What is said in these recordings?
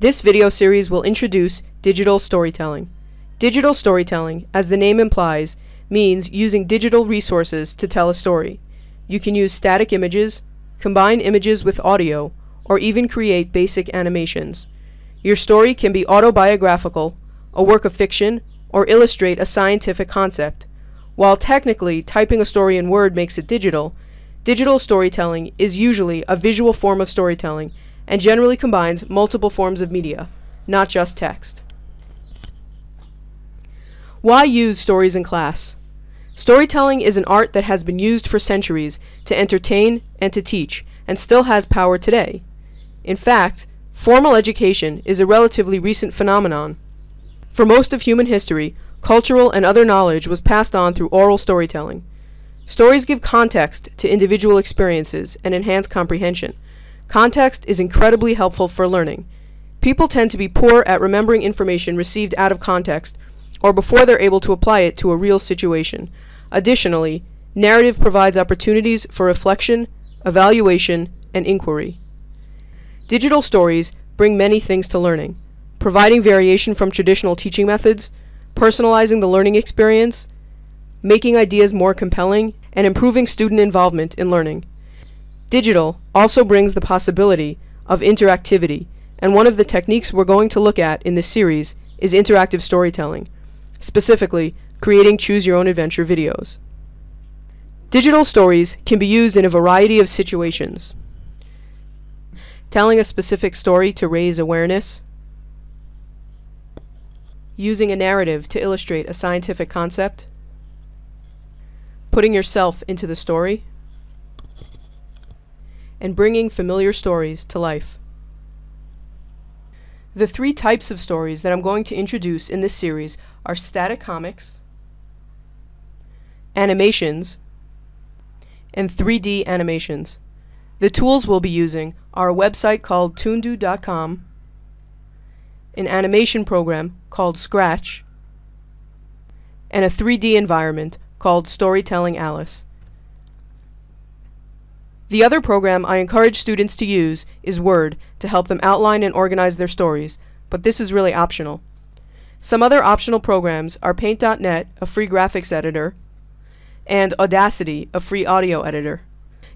This video series will introduce digital storytelling. Digital storytelling, as the name implies, means using digital resources to tell a story. You can use static images, combine images with audio, or even create basic animations. Your story can be autobiographical, a work of fiction, or illustrate a scientific concept. While technically typing a story in Word makes it digital, digital storytelling is usually a visual form of storytelling and generally combines multiple forms of media, not just text. Why use stories in class? Storytelling is an art that has been used for centuries to entertain and to teach, and still has power today. In fact, formal education is a relatively recent phenomenon. For most of human history, cultural and other knowledge was passed on through oral storytelling. Stories give context to individual experiences and enhance comprehension. Context is incredibly helpful for learning. People tend to be poor at remembering information received out of context or before they're able to apply it to a real situation. Additionally, narrative provides opportunities for reflection, evaluation, and inquiry. Digital stories bring many things to learning, providing variation from traditional teaching methods, personalizing the learning experience, making ideas more compelling, and improving student involvement in learning. Digital also brings the possibility of interactivity, and one of the techniques we're going to look at in this series is interactive storytelling, specifically creating choose-your-own-adventure videos. Digital stories can be used in a variety of situations. Telling a specific story to raise awareness, using a narrative to illustrate a scientific concept, putting yourself into the story, and bringing familiar stories to life. The three types of stories that I'm going to introduce in this series are static comics, animations, and 3D animations. The tools we'll be using are a website called toondoo.com, an animation program called Scratch, and a 3D environment called Storytelling Alice. The other program I encourage students to use is Word to help them outline and organize their stories, but this is really optional. Some other optional programs are Paint.net, a free graphics editor, and Audacity, a free audio editor.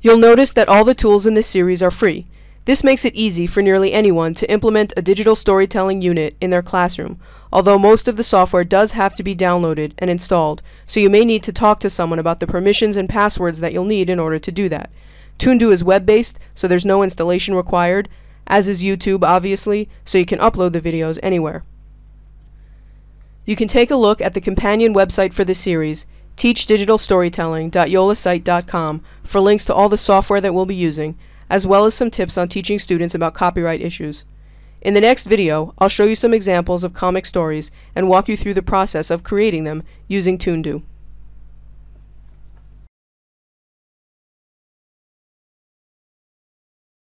You'll notice that all the tools in this series are free. This makes it easy for nearly anyone to implement a digital storytelling unit in their classroom, although most of the software does have to be downloaded and installed, so you may need to talk to someone about the permissions and passwords that you'll need in order to do that. Toondoo is web-based, so there's no installation required, as is YouTube, obviously, so you can upload the videos anywhere. You can take a look at the companion website for this series, teachdigitalstorytelling.yolasite.com, for links to all the software that we'll be using, as well as some tips on teaching students about copyright issues. In the next video, I'll show you some examples of comic stories and walk you through the process of creating them using Toondoo.